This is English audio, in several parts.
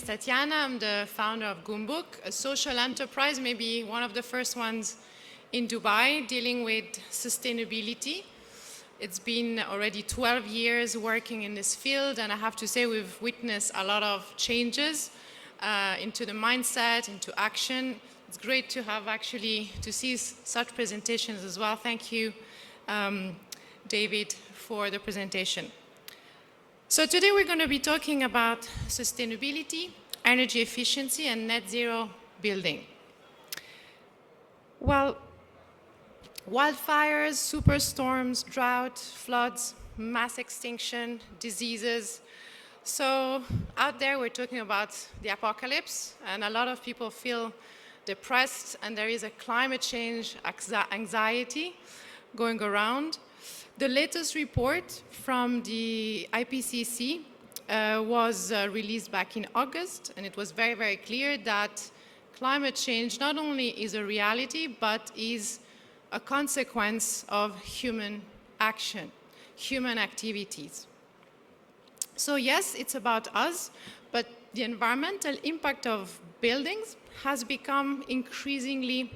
Tatiana. I'm the founder of Gumbuk, a social enterprise, maybe one of the first ones in Dubai, dealing with sustainability. It's been already 12 years working in this field, and I have to say we've witnessed a lot of changes into the mindset, into action. It's great to have actually to see such presentations as well. Thank you, David, for the presentation. So today we're going to be talking about sustainability, energy efficiency, and net zero building. Well, wildfires, superstorms, drought, floods, mass extinction, diseases. So out there we're talking about the apocalypse, and a lot of people feel depressed, and there is a climate change anxiety going around. The latest report from the IPCC was released back in August, and it was very, very clear that climate change not only is a reality, but is a consequence of human action, human activities. So yes, it's about us, but the environmental impact of buildings has become increasingly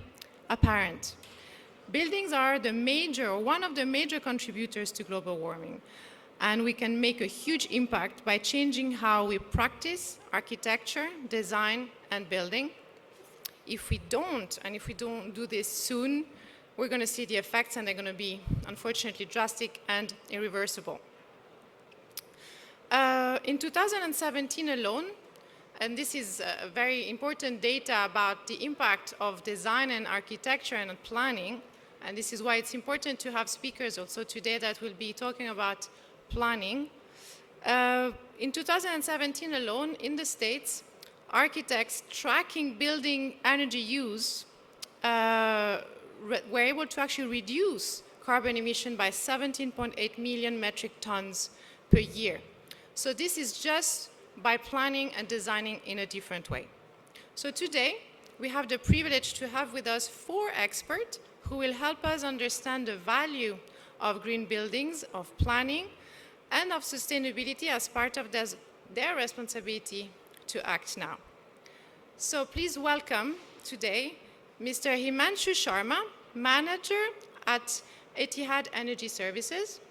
apparent. Buildings are one of the major contributors to global warming, and we can make a huge impact by changing how we practice architecture, design, and building. If we don't do this soon, we're going to see the effects, and they're going to be, unfortunately, drastic and irreversible. In 2017 alone, and this is very important data about the impact of design and architecture and planning, and this is why it's important to have speakers also today that will be talking about planning. In 2017 alone, in the States, architects tracking building energy use were able to actually reduce carbon emission by 17.8 million metric tons per year. So this is just by planning and designing in a different way. So today, we have the privilege to have with us 4 experts who will help us understand the value of green buildings, of planning, and of sustainability as part of their responsibility to act now. So please welcome today Mr. Himanshu Sharma, manager at Etihad Energy Services.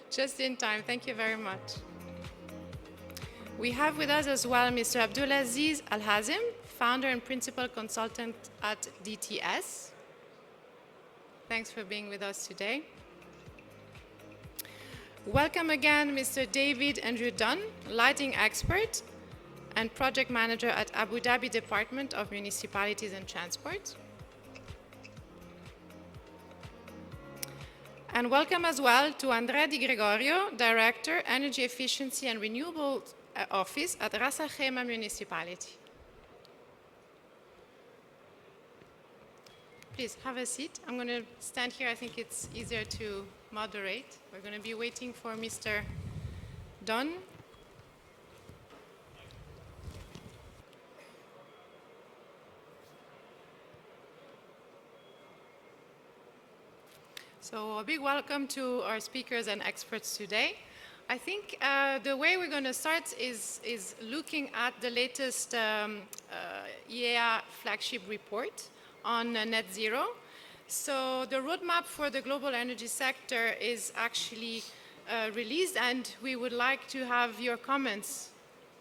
Just in time, thank you very much. We have with us as well Mr. Abdulaziz Al-Hazim, founder and principal consultant at DTS. Thanks for being with us today. Welcome again, Mr. David Andrew Dunn, lighting expert and project manager at Abu Dhabi Department of Municipalities and Transport. And welcome as well to Andrea Di Gregorio, Director, Energy Efficiency and Renewable Office at Ras Al Khaimah Municipality. Please have a seat. I'm going to stand here. I think it's easier to moderate. We're going to be waiting for Mr. Dunn. So a big welcome to our speakers and experts today. I think the way we're going to start is looking at the latest IEA flagship report on net zero. So the roadmap for the global energy sector is actually released, and we would like to have your comments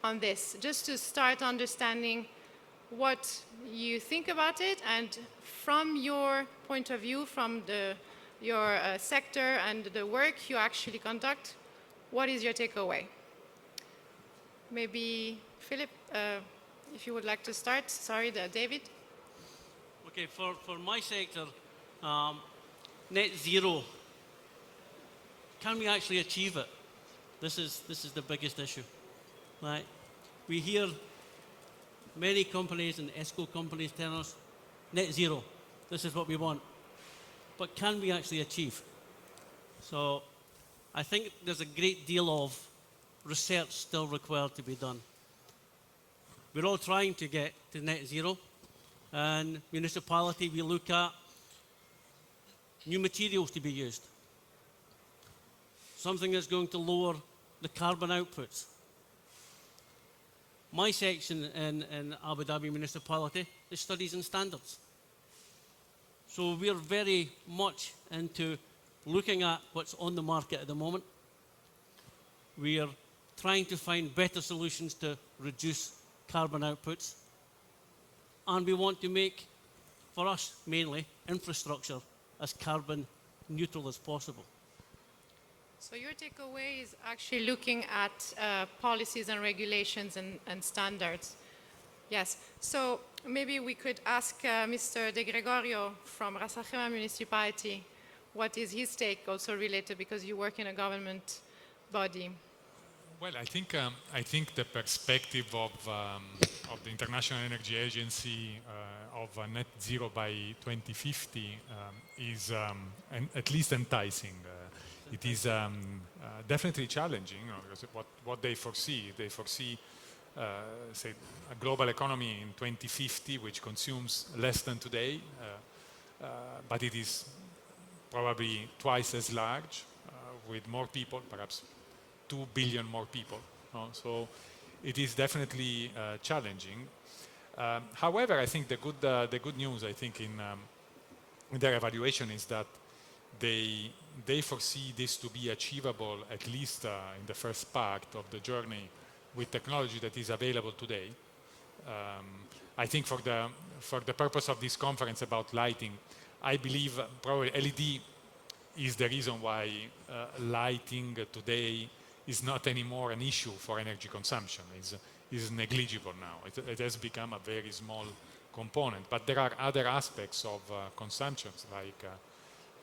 on this, just to start understanding what you think about it, and from your point of view, from your sector and the work you actually conduct, what is your takeaway? Maybe Philip, if you would like to start. Sorry, David. Okay, for my sector, net zero, can we actually achieve it? This is the biggest issue, right? We hear many companies and ESCO companies telling us, net zero, this is what we want. But can we actually achieve? So I think there's a great deal of research still required to be done. We're all trying to get to net zero, and municipality, we look at new materials to be used. something that's going to lower the carbon outputs. My section in Abu Dhabi Municipality is studies and standards. So we're very much into looking at what's on the market at the moment. We are trying to find better solutions to reduce carbon outputs. And we want to make, for us mainly, infrastructure as carbon neutral as possible. So your takeaway is actually looking at policies and regulations and standards. Yes. So maybe we could ask Mr. De Gregorio from Ras Al Khaimah municipality what is his take also related, because you work in a government body. Well, I think the perspective of the International Energy Agency of net zero by 2050 is at least enticing. It is definitely challenging, because what they foresee say a global economy in 2050 which consumes less than today, but it is probably twice as large, with more people, perhaps 2 billion more people. So it is definitely challenging. However, I think the good news, I think, in their evaluation is that they foresee this to be achievable, at least in the first part of the journey, with technology that is available today. I think for the purpose of this conference about lighting, I believe probably LED is the reason why lighting today is not anymore an issue for energy consumption. Is negligible now. It has become a very small component. But there are other aspects of consumptions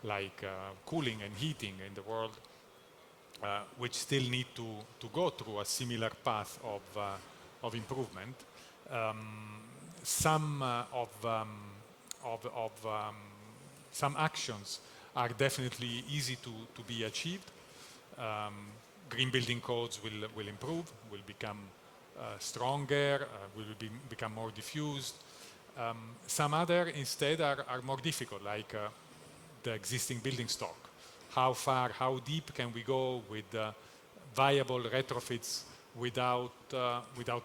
like cooling and heating in the world, which still need to go through a similar path of improvement. Some actions are definitely easy to be achieved. Green building codes will improve, will become stronger, will become more diffused. Some other instead are more difficult, like the existing building stock. How far, how deep can we go with viable retrofits without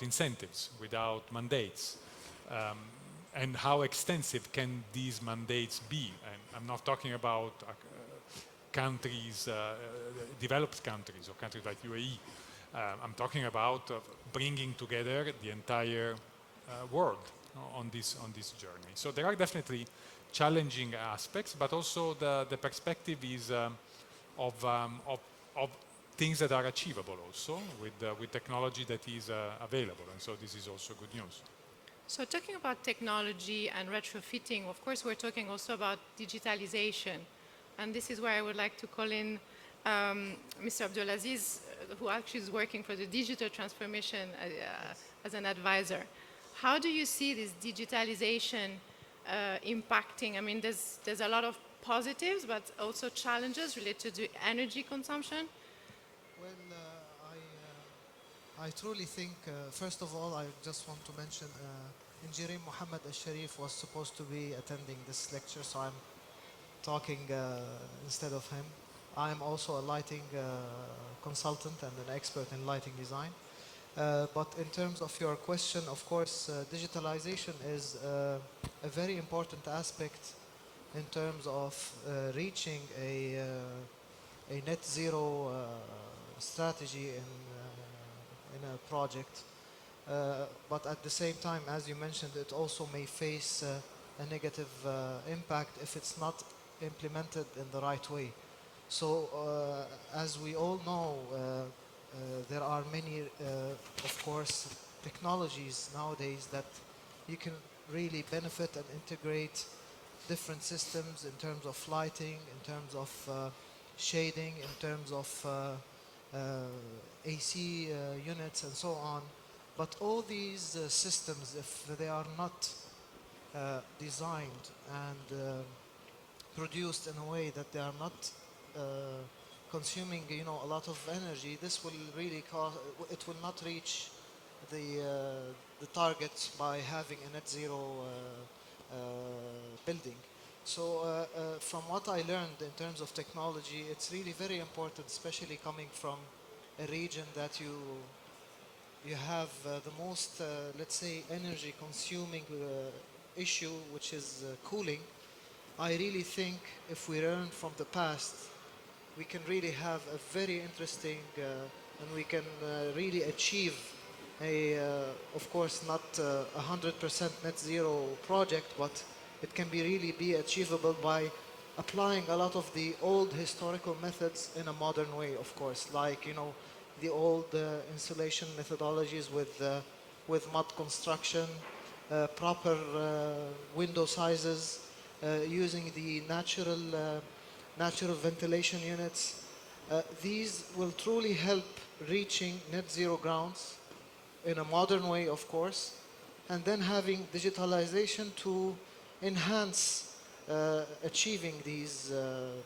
incentives, without mandates? And how extensive can these mandates be? And I'm not talking about countries, developed countries or countries like UAE. I'm talking about bringing together the entire world on this journey. So there are definitely challenging aspects, but also the perspective is of things that are achievable also with technology that is available, and so this is also good news. So talking about technology and retrofitting, of course, we're talking also about digitalization. And this is where I would like to call in Mr. Abdulaziz, who actually is working for the digital transformation as an advisor. How do you see this digitalization impacting? I mean, there's a lot of positives, but also challenges related to energy consumption. Well, I truly think, first of all, I just want to mention Engineer Mohammed Al-Sharif was supposed to be attending this lecture, so I'm talking instead of him. I'm also a lighting consultant and an expert in lighting design. But in terms of your question, of course, digitalization is a very important aspect in terms of reaching a net zero strategy in a project. But at the same time, as you mentioned, it also may face a negative impact if it's not implemented in the right way. So as we all know, there are many, of course, technologies nowadays that you can really benefit and integrate different systems in terms of lighting, in terms of shading, in terms of AC units and so on. But all these systems, if they are not designed and produced in a way that they are not consuming, a lot of energy, this will really cause, it will not reach the targets by having a net zero building. So from what I learned in terms of technology, it's really very important, especially coming from a region that you have the most, let's say, energy consuming issue, which is cooling. I really think if we learn from the past, we can really have a very interesting and we can really achieve a, of course, not 100% net zero project, but it can be really be achievable by applying a lot of the old historical methods in a modern way, of course, like, you know, the old insulation methodologies with mud construction, proper window sizes, using the natural ventilation units. These will truly help reaching net zero grounds in a modern way, of course, and then having digitalization to enhance achieving these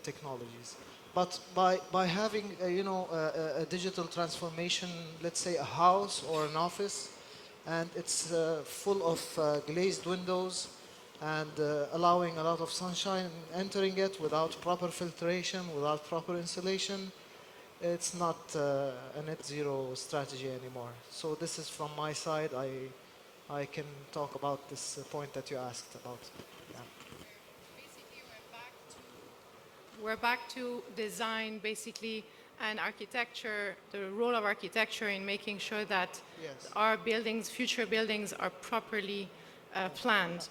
technologies. But by having, a digital transformation, let's say a house or an office, and it's full of glazed windows and allowing a lot of sunshine entering it without proper filtration, without proper insulation, it's not a net zero strategy anymore. So this is from my side. I can talk about this point that you asked about. Yeah. Basically, we're back to design, basically, and architecture, the role of architecture in making sure that Yes. our buildings, future buildings, are properly planned.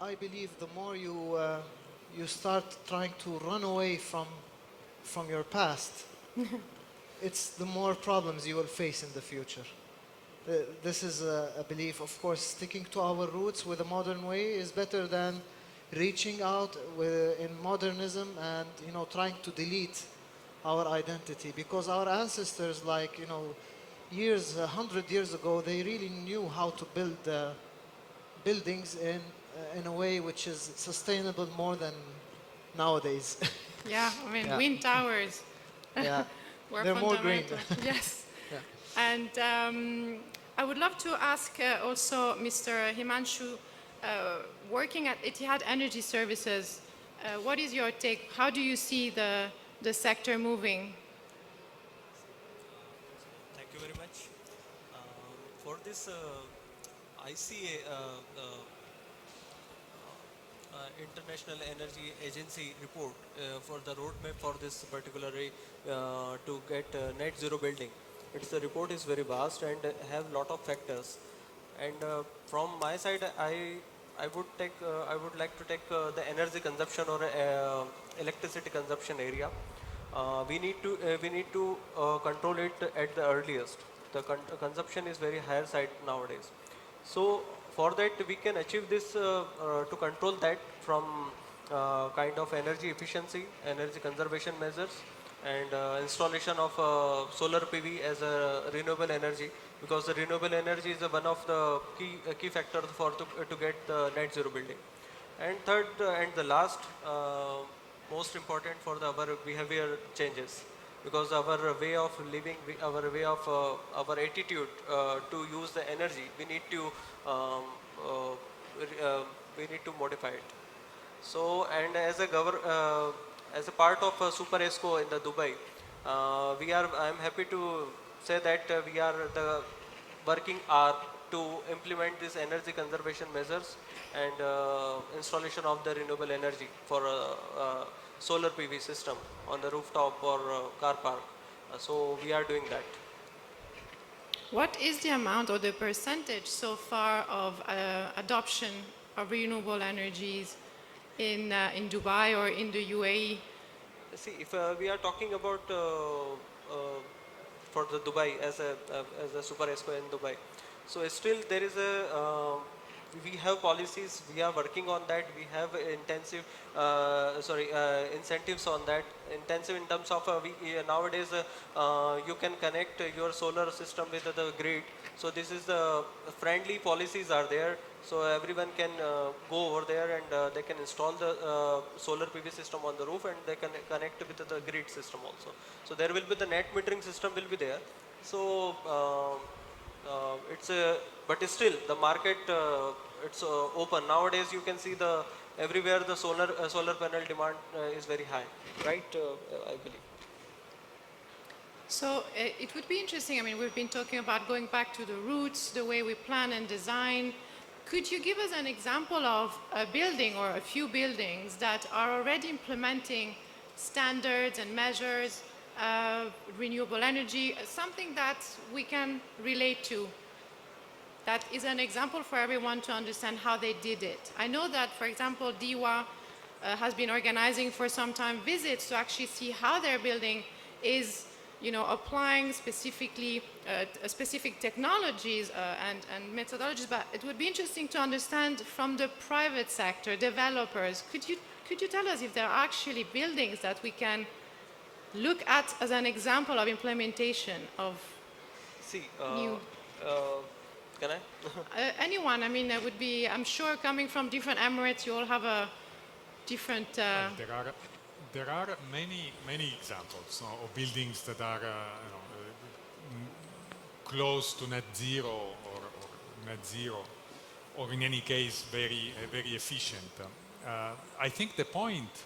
I believe the more you start trying to run away from your past, it's the more problems you will face in the future. This is a belief, of course, sticking to our roots with a modern way is better than reaching out in modernism and, you know, trying to delete our identity, because our ancestors, like, you know, years, 100 years ago, they really knew how to build buildings in a way which is sustainable more than nowadays. Yeah, I mean, Yeah. wind towers Yeah, were they're more green. fundamental. Yes. Yeah. And I would love to ask also Mr. Himanshu, working at Etihad Energy Services, what is your take? How do you see the sector moving? Thank you very much. For this, I see International Energy Agency report for the roadmap for this particular to get net zero building. The report is very vast and have lot of factors. And from my side, I would like to take the energy consumption or electricity consumption area. We need to control it at the earliest. The consumption is very higher side nowadays. So for that we can achieve this to control that from kind of energy efficiency, energy conservation measures, and installation of solar PV as a renewable energy, because the renewable energy is one of the key factors for to get the net zero building. And third and the last, most important for our behavior changes, because our way of living, our way of our attitude to use the energy, um, uh, we need to modify it. So, and as a as a part of Super ESCO in the Dubai, I am happy to say that we are the working are to implement these energy conservation measures and installation of the renewable energy for solar PV system on the rooftop or car park. So we are doing that. What is the amount or the percentage so far of adoption of renewable energies in Dubai or in the UAE? See, if we are talking about for the Dubai as a super ESCO in Dubai, so still there is a we have policies. We are working on that. We have intensive incentives on that. Intensive in terms of nowadays you can connect your solar system with the grid. So this is the friendly policies are there. So everyone can go over there and they can install the solar PV system on the roof, and they can connect with the grid system also. So there will be the net metering system will be there. So it's a, but still the market it's open nowadays. You can see the everywhere the solar panel demand is very high, right? I believe. So it would be interesting. I mean, we've been talking about going back to the roots, the way we plan and design. Could you give us an example of a building or a few buildings that are already implementing standards and measures, renewable energy, something that we can relate to? That is an example for everyone to understand how they did it. I know that, for example, DIWA has been organizing for some time visits to actually see how their building is, applying specifically specific technologies and methodologies. But it would be interesting to understand from the private sector, developers. Could you tell us if there are actually buildings that we can look at as an example of implementation of See, new? can I? Anyone, I mean, it would be, I'm sure coming from different Emirates, you all have a different... There are many examples of buildings that are close to net zero or net zero, or in any case very efficient. I think the point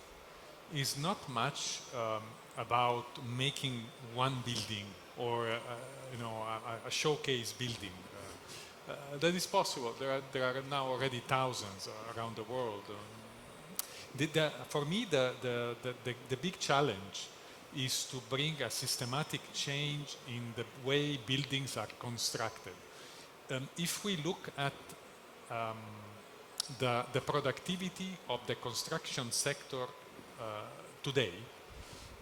is not much about making one building or a showcase building. That is possible. There are now already thousands around the world. For me, the big challenge is to bring a systematic change in the way buildings are constructed. If we look at the productivity of the construction sector today,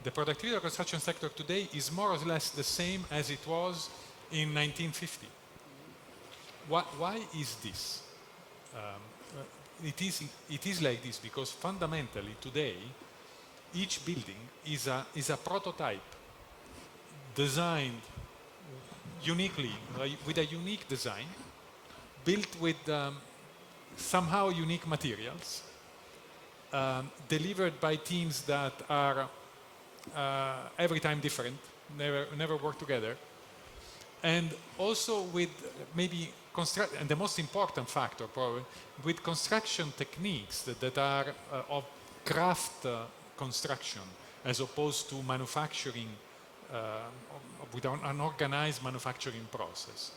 the productivity of the construction sector today is more or less the same as it was in 1950. Why is this? It is like this because fundamentally today each building is a prototype designed uniquely, with a unique design, built with somehow unique materials, delivered by teams that are every time different, never work together, and also with maybe and the most important factor probably, with construction techniques that are of craft construction as opposed to manufacturing with an organized manufacturing process.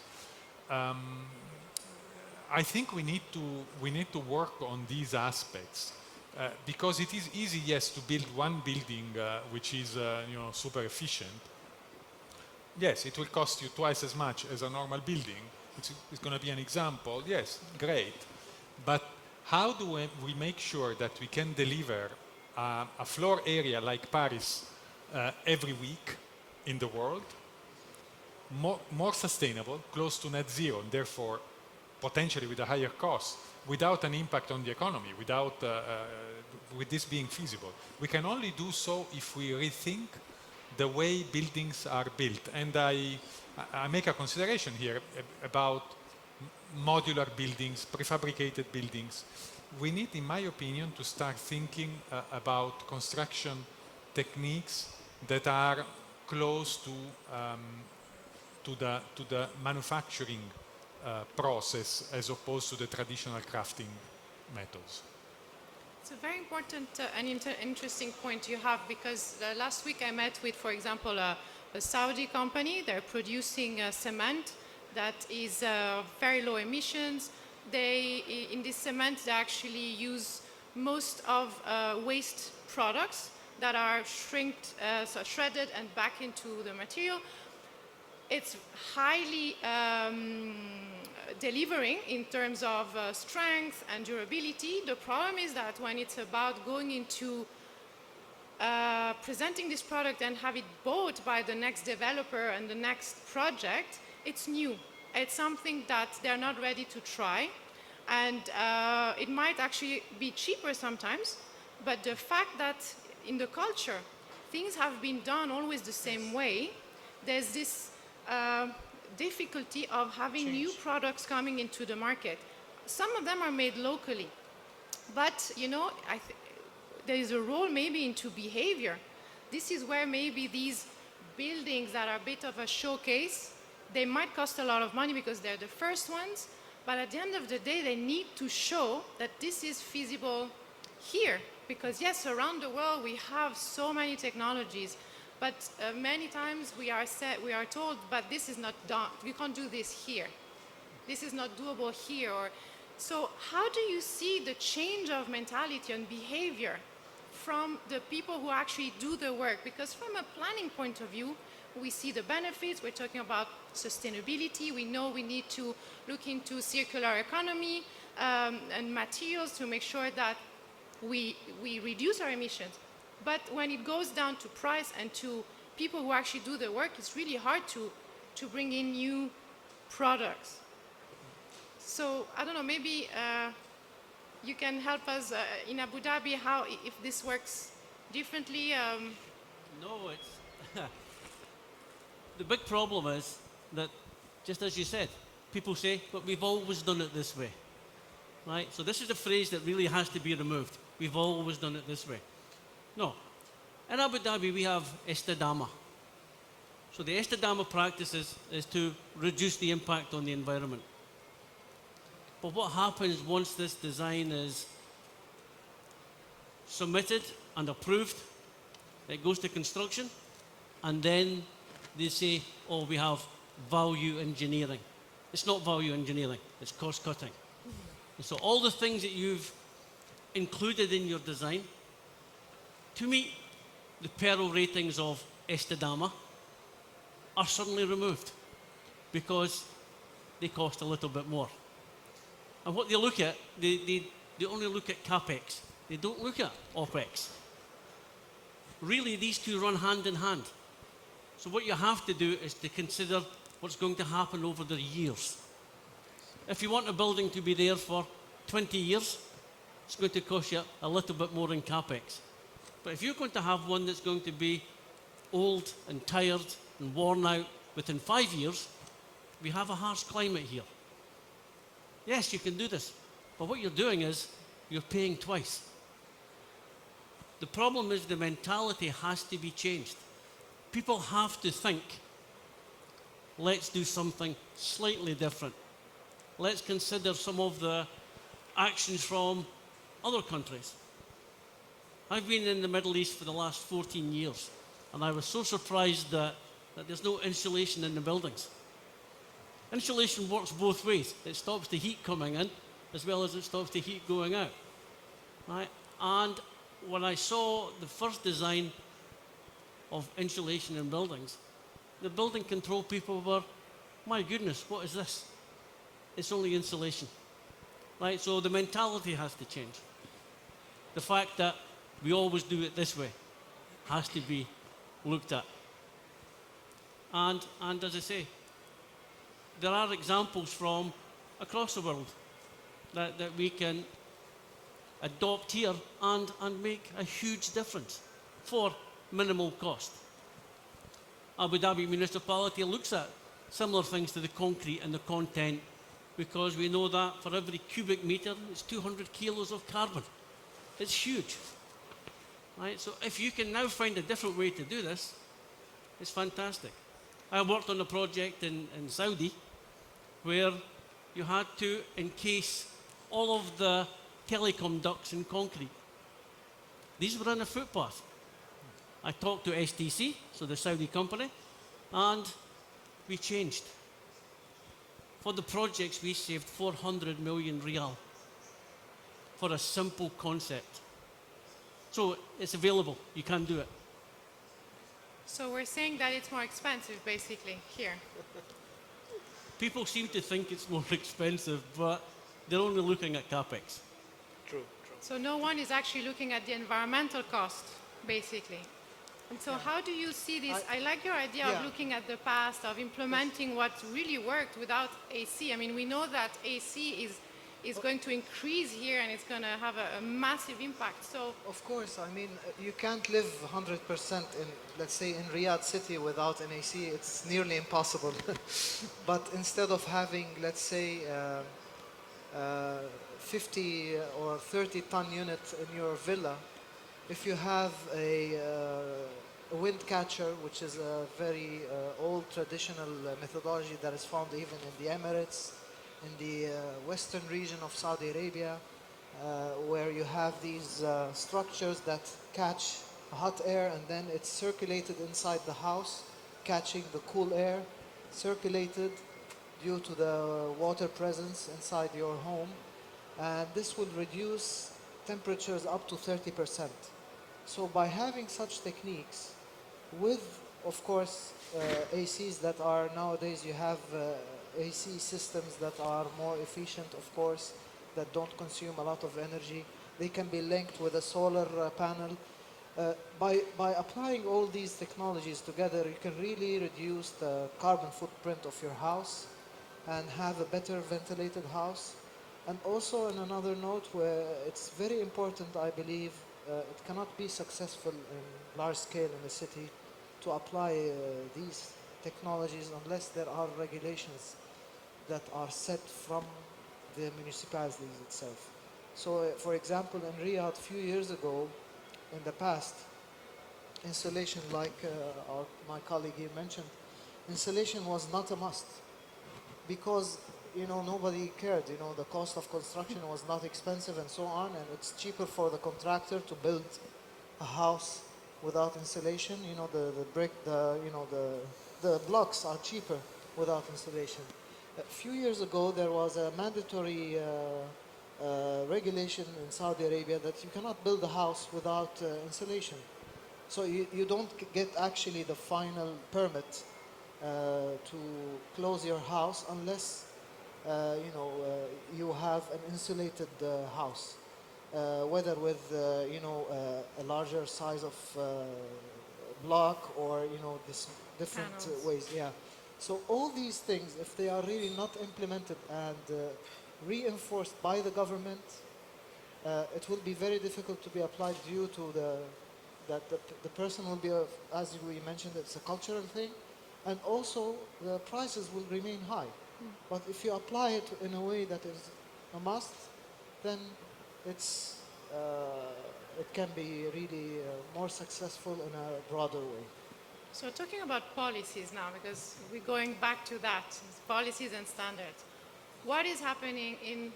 I think we need to work on these aspects because it is easy, yes, to build one building which is super efficient. Yes, it will cost you twice as much as a normal building. It's going to be an example. Yes, great. But how do we make sure that we can deliver a floor area like Paris every week in the world, more sustainable, close to net zero, and therefore potentially with a higher cost, without an impact on the economy, with this being feasible? We can only do so if we rethink the way buildings are built. And I make a consideration here about modular buildings, prefabricated buildings. We need, in my opinion, to start thinking about construction techniques that are close to the manufacturing process as opposed to the traditional crafting methods. It's a very important and interesting point you have, because last week I met with, for example, a Saudi company. They're producing cement that is very low emissions. In this cement, they actually use most of waste products that are so shredded and back into the material. It's highly delivering in terms of strength and durability. The problem is that when it's about going into presenting this product and have it bought by the next developer and the next project, it's new. It's something that they're not ready to try. And it might actually be cheaper sometimes, but the fact that in the culture, things have been done always the same way, there's this difficulty of having new products coming into the market. Some of them are made locally, but there is a role maybe into behavior. This is where maybe these buildings that are a bit of a showcase, they might cost a lot of money because they're the first ones, but at the end of the day, they need to show that this is feasible here. Because yes, around the world we have so many technologies, but many times we are told, but this is not done. You can't do this here. This is not doable here. So how do you see the change of mentality and behavior from the people who actually do the work? Because from a planning point of view, we see the benefits. We're talking about sustainability. We know we need to look into circular economy and materials to make sure that we reduce our emissions. But when it goes down to price and to people who actually do the work, it's really hard to bring in new products. So I don't know, maybe you can help us in Abu Dhabi how, if this works differently. No, it's the big problem is that, just as you said, people say, but we've always done it this way. Right? So this is a phrase that really has to be removed. We've always done it this way. No. In Abu Dhabi, we have Istidama. So the Istidama practice is to reduce the impact on the environment. But what happens once this design is submitted and approved, it goes to construction, and then they say, oh, we have value engineering. It's not value engineering, it's cost cutting. And so all the things that you've included in your design to meet the Pearl ratings of Estidama are suddenly removed because they cost a little bit more. And what they look at, they only look at CapEx. They don't look at OpEx. Really, these two run hand in hand. So what you have to do is to consider what's going to happen over the years. If you want a building to be there for 20 years, it's going to cost you a little bit more in CapEx. But if you're going to have one that's going to be old and tired and worn out within 5 years, we have a harsh climate here. Yes, you can do this, but what you're doing is you're paying twice. The problem is the mentality has to be changed. People have to think, let's do something slightly different. Let's consider some of the actions from other countries. I've been in the Middle East for the last 14 years, and I was so surprised that there's no insulation in the buildings. Insulation works both ways. It stops the heat coming in, as well as it stops the heat going out. Right? And when I saw the first design of insulation in buildings, the building control people were, my goodness, what is this? It's only insulation. Right? So the mentality has to change. The fact that we always do it this way has to be looked at. And as I say, there are examples from across the world that we can adopt here and make a huge difference for minimal cost. Abu Dhabi Municipality looks at similar things to the concrete and the content, because we know that for every cubic meter, it's 200 kilos of carbon. It's huge. Right? So if you can now find a different way to do this, it's fantastic. I worked on a project in Saudi where you had to encase all of the telecom ducts in concrete. These were on a footpath. I talked to STC, so the Saudi company, and we changed. For the projects, we saved 400 million riyal for a simple concept. So it's available. You can do it. So we're saying that it's more expensive, basically, here. People seem to think it's more expensive, but they're only looking at CapEx. True. So no one is actually looking at the environmental cost, basically. And so how do you see this? I like your idea of looking at the past, of implementing what really worked without AC. I mean, we know that AC is going to increase here and it's going to have a massive impact. So Of course, I mean, you can't live 100% in, let's say, in Riyadh city without an AC. It's nearly impossible. But instead of having, let's say, 50 or 30 ton unit in your villa, if you have a wind catcher, which is a very old traditional methodology that is found even in the Emirates, in the western region of Saudi Arabia, where you have these structures that catch hot air and then it's circulated inside the house, catching the cool air, circulated due to the water presence inside your home. And this will reduce temperatures up to 30%. So by having such techniques, with of course ACs that are nowadays, you have AC systems that are more efficient, of course, that don't consume a lot of energy. They can be linked with a solar panel. By applying all these technologies together, you can really reduce the carbon footprint of your house and have a better ventilated house. And also, on another note, where it's very important, I believe, it cannot be successful in large scale in a city to apply these technologies unless there are regulations that are set from the municipalities itself. So, for example, in Riyadh, a few years ago, in the past, insulation, like my colleague here mentioned, insulation was not a must because nobody cared. The cost of construction was not expensive and so on, and it's cheaper for the contractor to build a house without insulation. The brick, the blocks are cheaper without insulation. A few years ago, there was a mandatory regulation in Saudi Arabia that you cannot build a house without insulation. So you don't get actually the final permit to close your house unless you have an insulated house, whether with a larger size of block or this different Panels. ways. Yeah. So all these things, if they are really not implemented and reinforced by the government, it will be very difficult to be applied due to that the person will be, as we mentioned, it's a cultural thing, and also the prices will remain high. But if you apply it in a way that is a must, then it's it can be really more successful in a broader way. So talking about policies now, because we're going back to that, policies and standards. What is happening in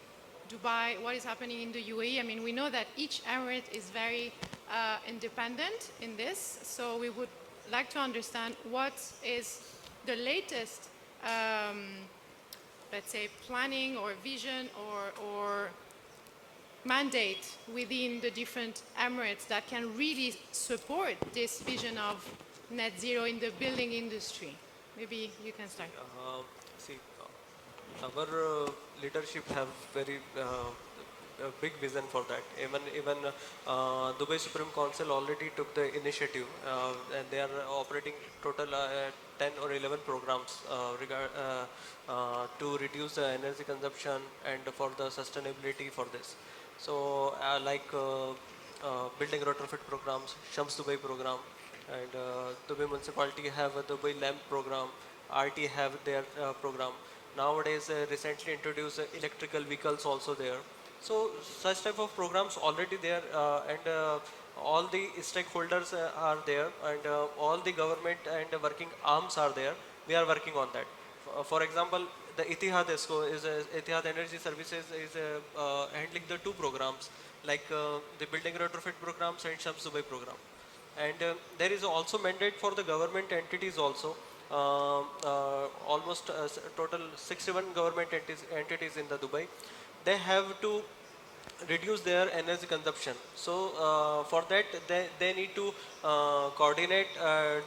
Dubai? What is happening in the UAE? I mean, we know that each emirate is very independent in this. So we would like to understand what is the latest, let's say, planning or vision or mandate within the different emirates that can really support this vision of net zero in the building industry. Maybe you can start. See, our leadership have very a big vision for that. Even Dubai Supreme Council already took the initiative, and they are operating total 10 or 11 programs to reduce the energy consumption and for the sustainability for this. So, building retrofit programs, Shams Dubai program, and Dubai municipality have a Dubai lamp program, RT have their program. Nowadays, recently introduced electrical vehicles also there. So such type of programs already there, and all the stakeholders are there, and all the government and working arms are there. We are working on that. For example, the Etihad ESCO is Etihad Energy Services is handling the two programs, like the building retrofit programs and Shams Dubai program. And there is also mandate for the government entities also. Almost total 61 government entities in the Dubai. They have to reduce their energy consumption. So for that they need to coordinate,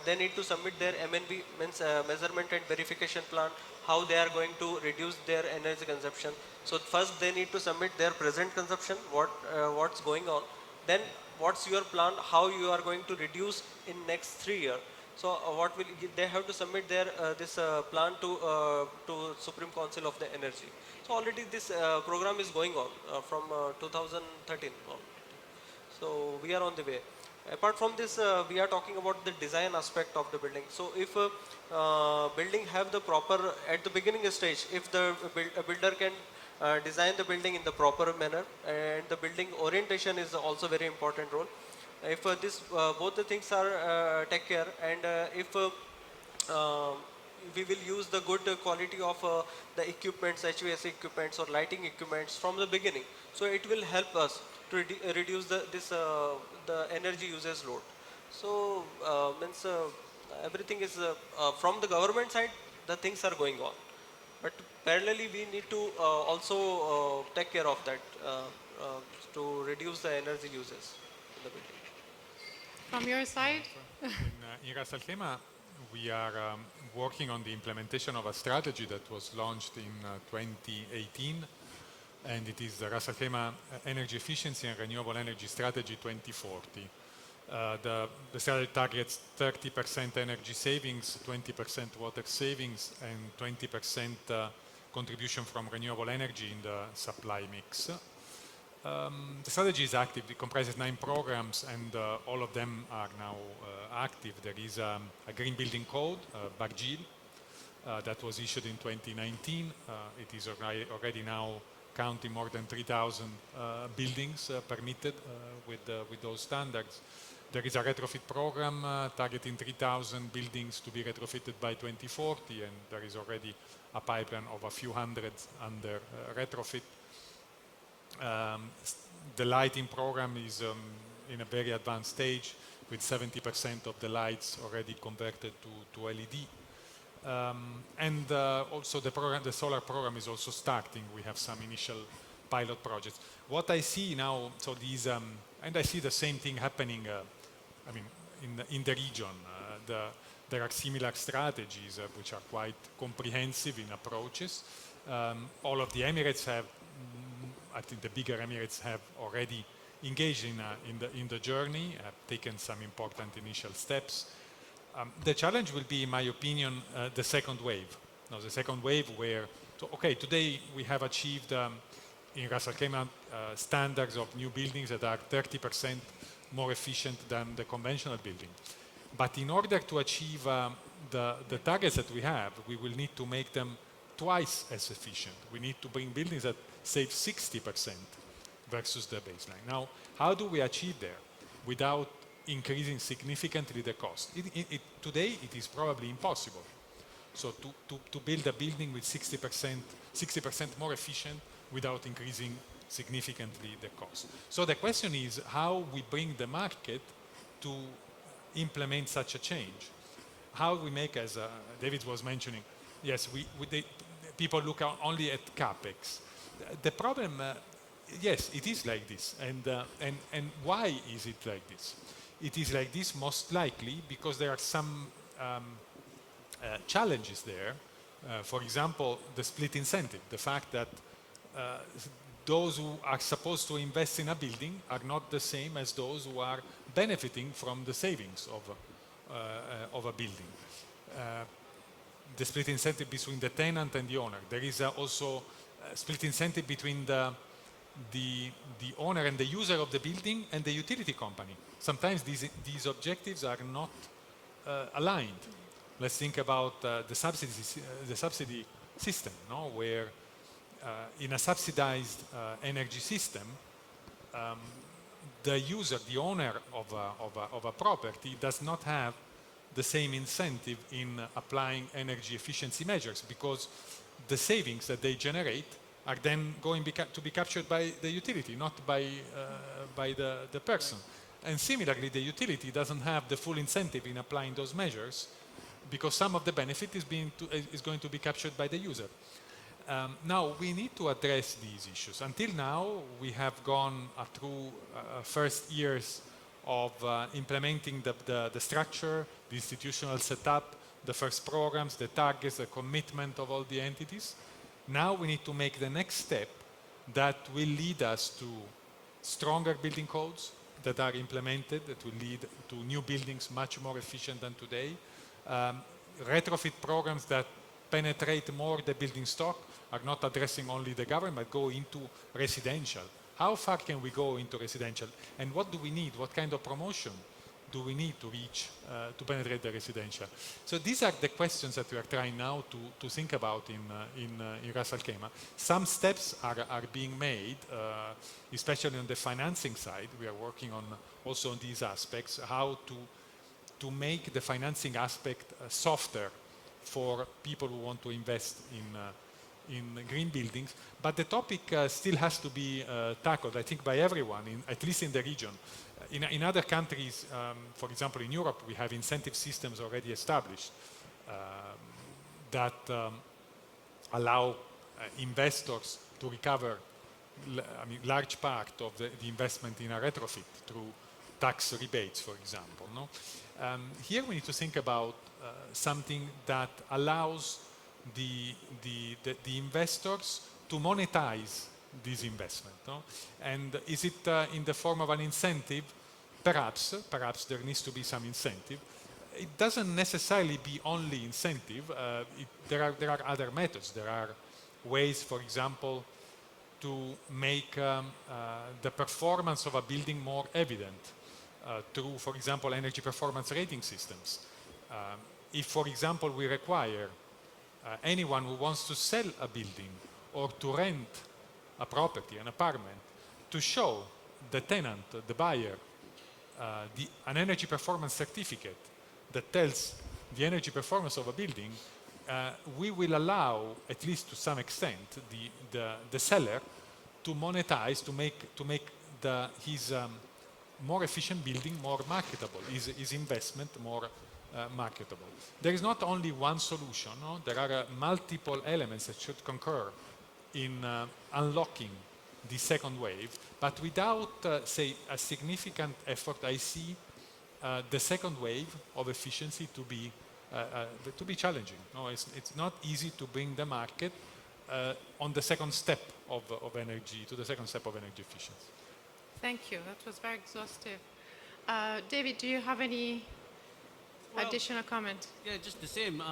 they need to submit their MNV, means measurement and verification plan, how they are going to reduce their energy consumption. So first they need to submit their present consumption, what's going on, then what's your plan, how you are going to reduce in next 3 years. So what will they have to submit their this plan to Supreme Council of the Energy. So already this program is going on from 2013 on. So we are on the way. Apart from this, we are talking about the design aspect of the building. So if building have the proper, at the beginning stage, if the builder can design the building in the proper manner, and the building orientation is also very important role. If this both the things are take care, and if we will use the good quality of the equipments, HVAC equipments or lighting equipments from the beginning. So it will help us to reduce the energy usage load. So means everything is from the government side, the things are going on. But parallelly, we need to also take care of that uh, to reduce the energy uses in the building. From your side? In Ras Al Khaimah, we are working on the implementation of a strategy that was launched in 2018, and it is the Ras Al Khaimah Energy Efficiency and Renewable Energy Strategy 2040. The strategy targets 30% energy savings, 20% water savings, and 20% contribution from renewable energy in the supply mix. The strategy is active. It comprises 9 programs, and all of them are now active. There is a green building code, Bargil, that was issued in 2019. It is already now counting more than 3,000 buildings permitted with those standards. There is a retrofit program targeting 3,000 buildings to be retrofitted by 2040, and there is already a pipeline of a few hundred under retrofit. The lighting program is in a very advanced stage, with 70% of the lights already converted to LED. And also the solar program is also starting. We have some initial pilot projects. What I see now, so these, and I see the same thing happening, I mean, in the region. There are similar strategies which are quite comprehensive in approaches. All of the Emirates have, I think the bigger Emirates have already engaged in the journey, have taken some important initial steps. The challenge will be, in my opinion, the second wave. Now, the second wave where, okay, today we have achieved in Ras Al Khaimah standards of new buildings that are 30% more efficient than the conventional building. But in order to achieve the targets that we have, we will need to make them twice as efficient. We need to bring buildings that save 60% versus the baseline. Now, how do we achieve there without increasing significantly the cost? Today, it is probably impossible. So to build a building with 60% more efficient without increasing significantly the cost. So the question is how we bring the market to implement such a change. How we make, as David was mentioning, yes, people look only at capex. The problem, yes, it is like this. And why is it like this? It is like this most likely because there are some challenges there. For example, the split incentive, the fact that those who are supposed to invest in a building are not the same as those who are benefiting from the savings of a building. The split incentive between the tenant and the owner. There is also a split incentive between the owner and the user of the building and the utility company. Sometimes these objectives are not aligned. Let's think about the subsidy system, no? Where in a subsidized energy system, the user, the owner of a property does not have the same incentive in applying energy efficiency measures because the savings that they generate are then going to be captured by the utility, not by the person. And similarly, the utility doesn't have the full incentive in applying those measures because some of the benefit is going to be captured by the user. Now, we need to address these issues. Until now, we have gone through first years of implementing the structure, the institutional setup, the first programs, the targets, the commitment of all the entities. Now we need to make the next step that will lead us to stronger building codes that are implemented, that will lead to new buildings much more efficient than today, retrofit programs that penetrate more the building stock, are not addressing only the government, but go into residential. How far can we go into residential? And what do we need? What kind of promotion do we need to reach to penetrate the residential? So these are the questions that we are trying now to think about in Ras Al Khaimah. Some steps are being made, especially on the financing side. We are working on also on these aspects, how to make the financing aspect softer for people who want to invest in green buildings. But the topic still has to be tackled, I think, by everyone, at least in the region. In other countries, for example, in Europe, we have incentive systems already established that allow investors to recover large part of the investment in a retrofit through tax rebates, for example. No? Here we need to think about something that allows the investors to monetize this investment. No? And is it in the form of an incentive? Perhaps there needs to be some incentive. It doesn't necessarily be only incentive. There are other methods. There are ways, for example, to make the performance of a building more evident through, for example, energy performance rating systems. If, for example, we require anyone who wants to sell a building or to rent a property, an apartment, to show the tenant, the buyer, an energy performance certificate that tells the energy performance of a building, we will allow, at least to some extent, the seller to monetize, to make his more efficient building more marketable, his investment more marketable. There is not only one solution. No? There are multiple elements that should concur in unlocking the second wave, but without, say, a significant effort, I see the second wave of efficiency to be challenging. No, it's not easy to bring the market on the second step of energy, to the second step of energy efficiency. Thank you. That was very exhaustive. David, do you have any additional comment? Yeah, just the same.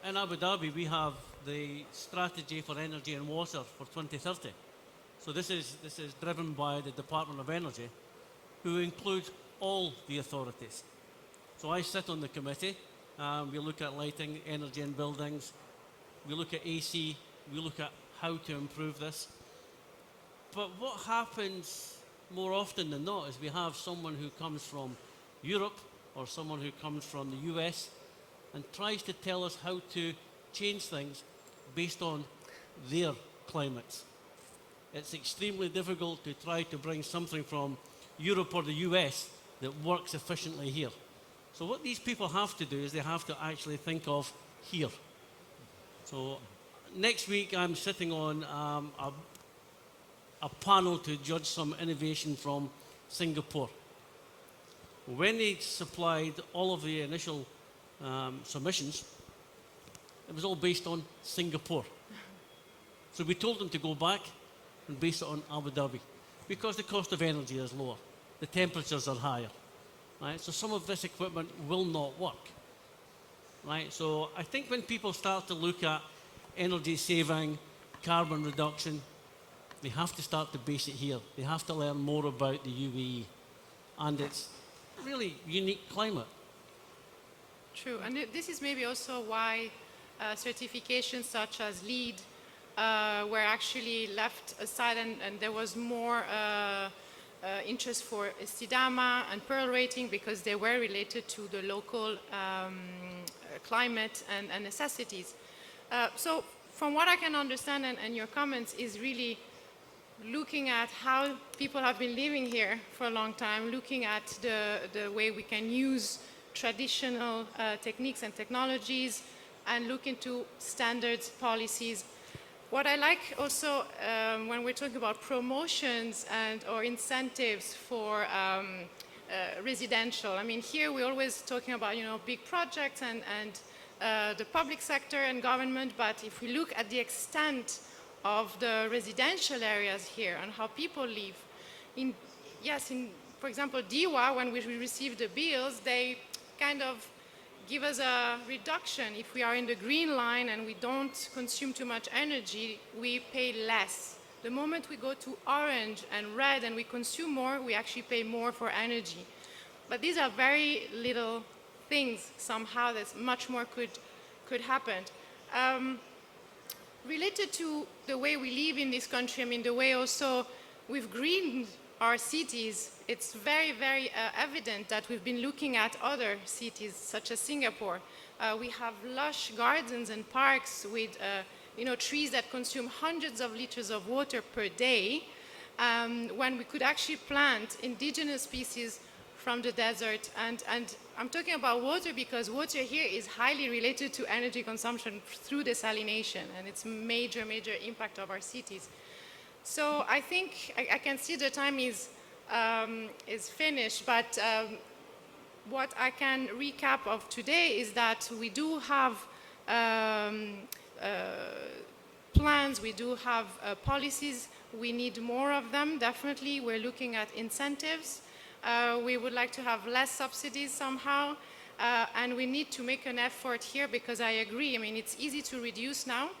In Abu Dhabi, we have the strategy for energy and water for 2030. So this is driven by the Department of Energy, who includes all the authorities. So I sit on the committee. We look at lighting, energy in buildings. We look at AC. We look at how to improve this. But what happens more often than not is we have someone who comes from Europe or someone who comes from the US and tries to tell us how to change things based on their climates. It's extremely difficult to try to bring something from Europe or the US that works efficiently here. So what these people have to do is they have to actually think of here. So next week I'm sitting on a panel to judge some innovation from Singapore. When they supplied all of the initial submissions, it was all based on Singapore. So we told them to go back and base it on Abu Dhabi because the cost of energy is lower, the temperatures are higher, right? So some of this equipment will not work, right? So I think when people start to look at energy saving, carbon reduction, they have to start to base it here. They have to learn more about the UAE and its really unique climate. True, and this is maybe also why certifications such as LEED were actually left aside, and there was more interest for Istidama and Pearl rating because they were related to the local climate and necessities. So from what I can understand and your comments is really looking at how people have been living here for a long time, looking at the way we can use traditional techniques and technologies and look into standards, policies. What I like also when we're talking about promotions or incentives for residential, I mean, here we're always talking about, big projects and the public sector and government, but if we look at the extent of the residential areas here and how people live, for example, DIWA, when we receive the bills, they kind of give us a reduction. If we are in the green line and we don't consume too much energy, we pay less. The moment we go to orange and red and we consume more, we actually pay more for energy. But these are very little things somehow that much more could happen. Related to the way we live in this country, I mean, the way also we've greened our cities, it's very, very evident that we've been looking at other cities such as Singapore. We have lush gardens and parks with trees that consume hundreds of liters of water per day, when we could actually plant indigenous species from the desert. And I'm talking about water because water here is highly related to energy consumption through desalination, and it's a major, major impact of our cities. So I think I can see the time is finished, but what I can recap of today is that we do have plans, we do have policies. We need more of them, definitely. We're looking at incentives. We would like to have less subsidies somehow. And we need to make an effort here because I agree. I mean, it's easy to reduce now,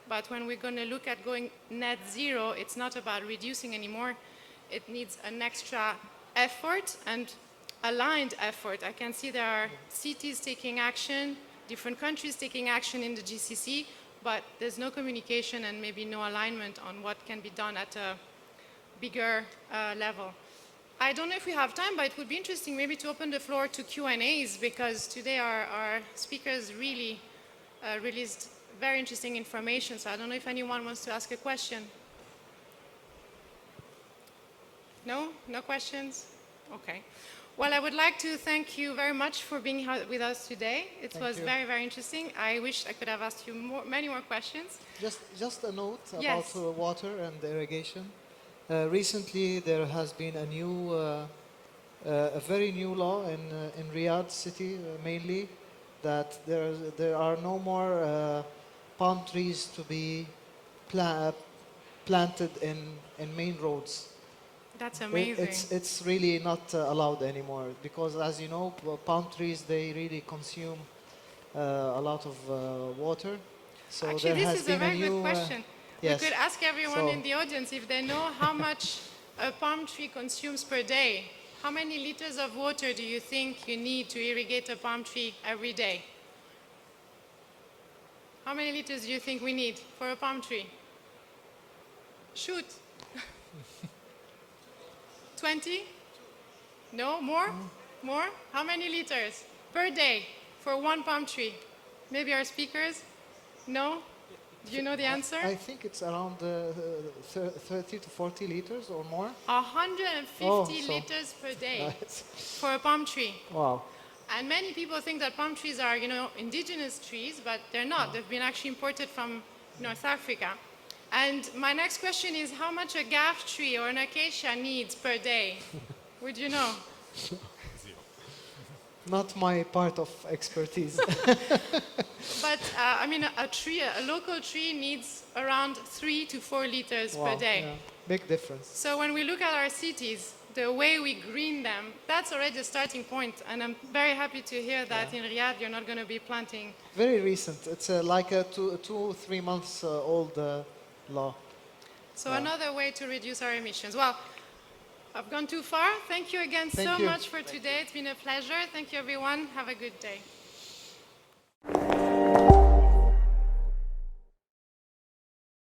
but when we're going to look at going net zero, it's not about reducing anymore. It needs an extra effort and aligned effort. I can see there are cities taking action, different countries taking action in the GCC, but there's no communication and maybe no alignment on what can be done at a bigger level. I don't know if we have time, but it would be interesting maybe to open the floor to Q&As, because today our speakers really released very interesting information. So I don't know if anyone wants to ask a question. No? No questions? Okay. Well, I would like to thank you very much for being here with us today. It was very, very interesting. I wish I could have asked you many more questions. Just a note Yes. about water and irrigation. Recently, there has been a very new law in Riyadh city, mainly, that there are no more palm trees to be planted in main roads. That's amazing. It's really not allowed anymore because, as you know, palm trees, they really consume a lot of water. So Actually, there this has is a been very new, good question. yes. We could ask everyone So- in the audience if they know how much a palm tree consumes per day. How many liters of water do you think you need to irrigate a palm tree every day? How many liters do you think we need for a palm tree? Shoot. 20? No? More? More? How many liters per day for one palm tree? Maybe our speakers? No? Do you know the answer? I think it's around 30 to 40 liters or more. 150 Oh, so- liters per day Nice. for a palm tree. Wow. And many people think that palm trees are, indigenous trees, but they're not. They've been actually imported from North Africa. And my next question is how much a gaff tree or an acacia needs per day? Would you know? Not my part of expertise. But a local tree needs around 3 to 4 liters per Wow, day. yeah. Big difference. So when we look at our cities, the way we green them, that's already a starting point. And I'm very happy to hear that in Riyadh you're not going to be planting. Very recent. It's like a 3 months old law. So another way to reduce our emissions. Well, I've gone too far. Thank you again Thank so you. much for today. It's been a pleasure. Thank you, everyone. Have a good day.